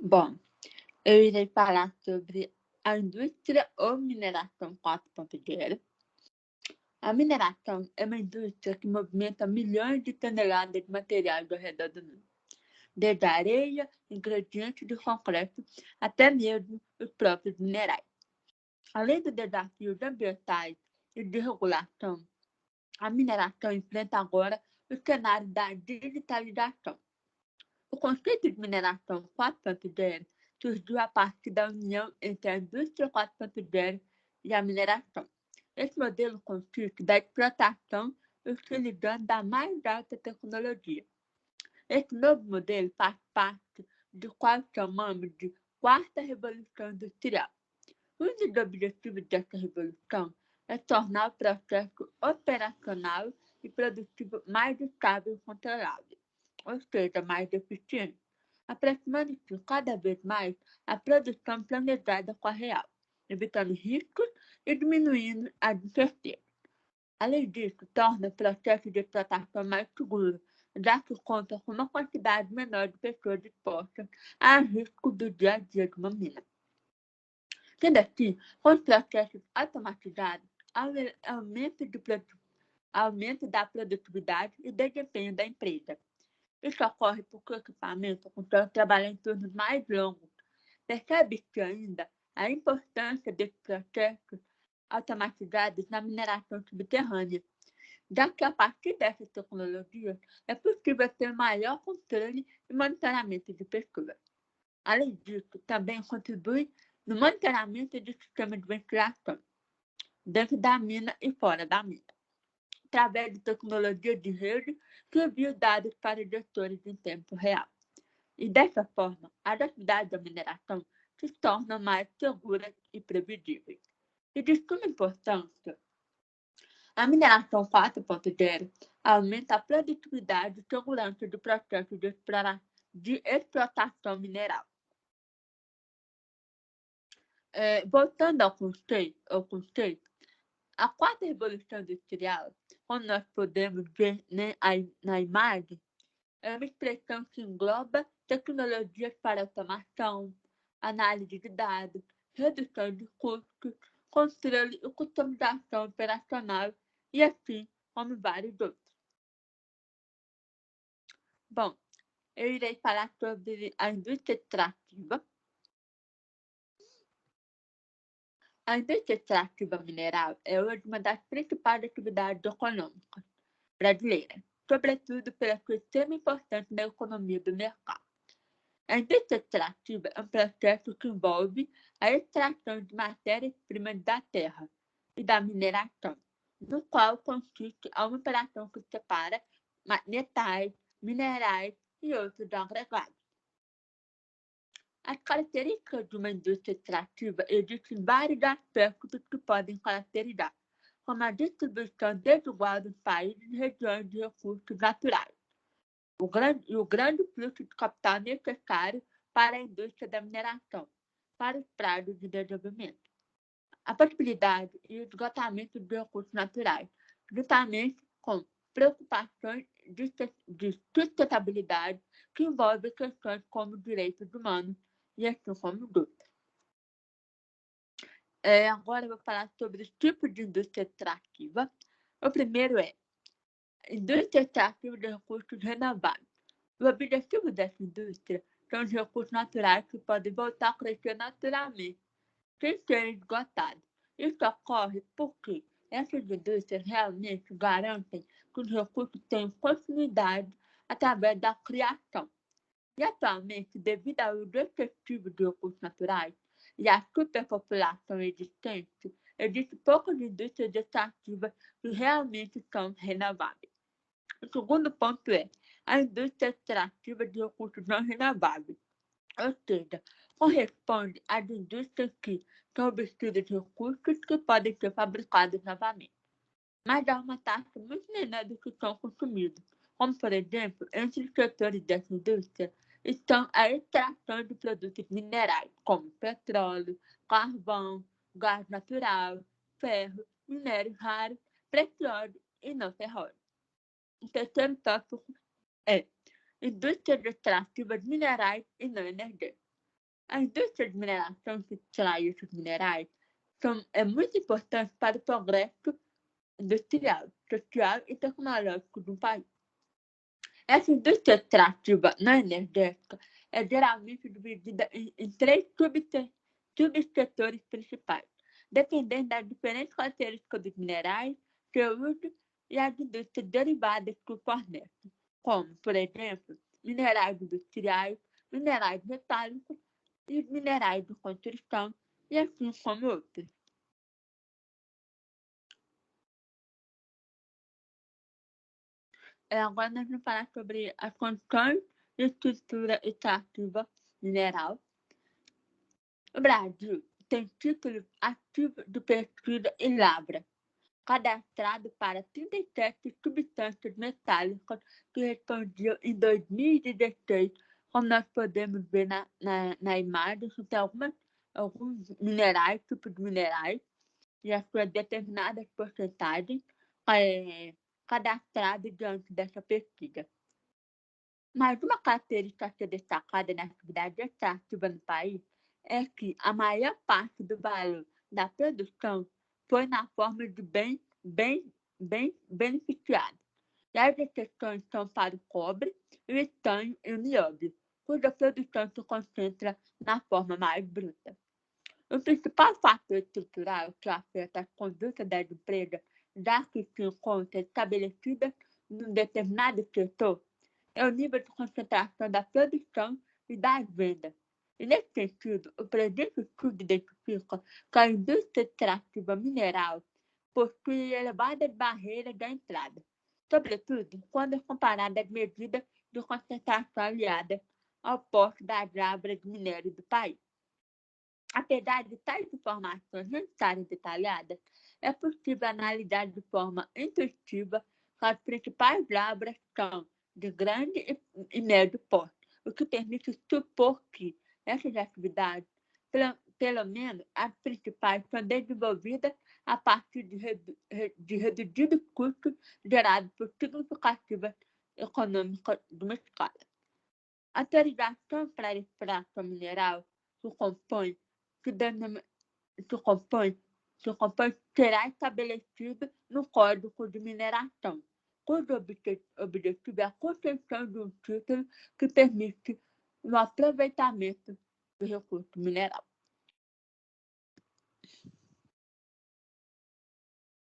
Bom, eu irei falar sobre a indústria ou mineração 4.0. A mineração é uma indústria que movimenta milhões de toneladas de materiais ao redor do mundo, desde a areia, ingredientes de concreto, até mesmo os próprios minerais. Além dos desafios ambientais e de regulação, a mineração enfrenta agora o cenário da digitalização. O conceito de mineração 4.0 surgiu a partir da união entre a indústria 4.0 e a mineração. Esse modelo consiste da exploração utilizando a mais alta tecnologia. Esse novo modelo faz parte do qual chamamos de quarta revolução industrial. Um dos objetivos dessa revolução é tornar o processo operacional e produtivo mais estável e controlável, ou seja, mais eficiente, aproximando-se cada vez mais a produção planejada com a real, evitando riscos e diminuindo as incertezas. Além disso, torna o processo de explotação mais seguro, já que conta com uma quantidade menor de pessoas expostas a riscos do dia a dia de uma mina. Sendo assim, com os processos automatizados, aumento da produtividade e desempenho da empresa. Isso ocorre porque o equipamento consegue trabalhar em turnos mais longos. Percebe-se ainda a importância desses processos automatizados na mineração subterrânea, já que a partir dessas tecnologias é possível ter maior controle e monitoramento de pessoas. Além disso, também contribui no monitoramento de sistemas de ventilação, dentro da mina e fora da mina, através de tecnologia de rede que envia dados para gestores em tempo real. E dessa forma, as atividades da mineração se tornam mais seguras e previsíveis. E de suma importância, a mineração 4.0 aumenta a produtividade e segurança do processo de exploração mineral. Voltando ao conceito, a quarta revolução industrial, como nós podemos ver na imagem, é uma expressão que engloba tecnologias para automação, análise de dados, redução de custos, controle e customização operacional e assim como vários outros. Bom, eu irei falar sobre a indústria extrativa. A indústria extrativa mineral é hoje uma das principais atividades econômicas brasileiras, sobretudo pela sua extrema importância na economia do mercado. A indústria extrativa é um processo que envolve a extração de matérias-primas da terra e da mineração, no qual consiste a uma operação que separa metais, minerais e outros agregados. As características de uma indústria extrativa existem vários aspectos que podem caracterizar, como a distribuição desigual dos países e regiões de recursos naturais, o grande fluxo de capital necessário para a indústria da mineração, para os prazos de desenvolvimento, a possibilidade e o esgotamento de recursos naturais, juntamente com preocupações de sustentabilidade que envolvem questões como direitos humanos e assim como outros. Agora eu vou falar sobre os tipos de indústria extrativa. O primeiro é indústria extrativa de recursos renováveis. O objetivo dessa indústria são os recursos naturais que podem voltar a crescer naturalmente, sem serem esgotados. Isso ocorre porque essas indústrias realmente garantem que os recursos tenham continuidade através da criação. E atualmente, devido ao uso excessivo de recursos naturais e à superpopulação existente, existem poucas indústrias extrativas que realmente são renováveis. O segundo ponto é a indústria extrativa de recursos não renováveis, ou seja, corresponde às indústrias que são obtidas de recursos que podem ser fabricados novamente, mas há uma taxa muito menor do que são consumidos, como, por exemplo, entre os setores dessa indústria estão a extração de produtos minerais, como petróleo, carvão, gás natural, ferro, minérios raros, preciosos e não ferrosos. O terceiro tópico é indústrias extrativas minerais e não energéticas. A indústria de mineração que extrai esses minerais é muito importante para o progresso industrial, social e tecnológico do país. Essa indústria extrativa não energética é geralmente dividida em três subsetores principais, dependendo das diferentes características dos minerais, seu uso e as indústrias derivadas que o fornecem, como, por exemplo, minerais industriais, minerais metálicos e minerais de construção, e assim como outros. Agora nós vamos falar sobre as condições de estrutura extrativa mineral. O Brasil tem título ativo de pesquisa e lavra, cadastrado para 37 substâncias metálicas que respondiam em 2016, como nós podemos ver na imagem, que tem alguns minerais, tipos de minerais, e as suas determinadas porcentagens cadastradas diante dessa pesquisa. Mas uma característica a ser destacada na atividade extrativa no país é que a maior parte do valor da produção foi na forma de bens beneficiados. E as exceções são para o cobre, o estanho e o nióbio, cuja produção se concentra na forma mais bruta. O principal fator estrutural que afeta a conduta das empresas, já que se encontra estabelecida num determinado setor, é o nível de concentração da produção e das vendas. E, nesse sentido, o presente estudo identifica que a indústria extrativa mineral possui elevadas barreiras de entrada, sobretudo quando é comparada às medidas de concentração aliadas ao porte das lavras de minério do país. Apesar de tais informações não estarem detalhadas, é possível analisar de forma intuitiva que as principais lavras são de grande e médio porte, o que permite supor que essas atividades, pelo menos as principais, são desenvolvidas a partir de reduzidos custos gerados por significativas econômicas de uma escala. A autorização para extração mineral se compõe será estabelecido no Código de Mineração, cujo objetivo é a concessão de um título que permite o aproveitamento do recurso mineral.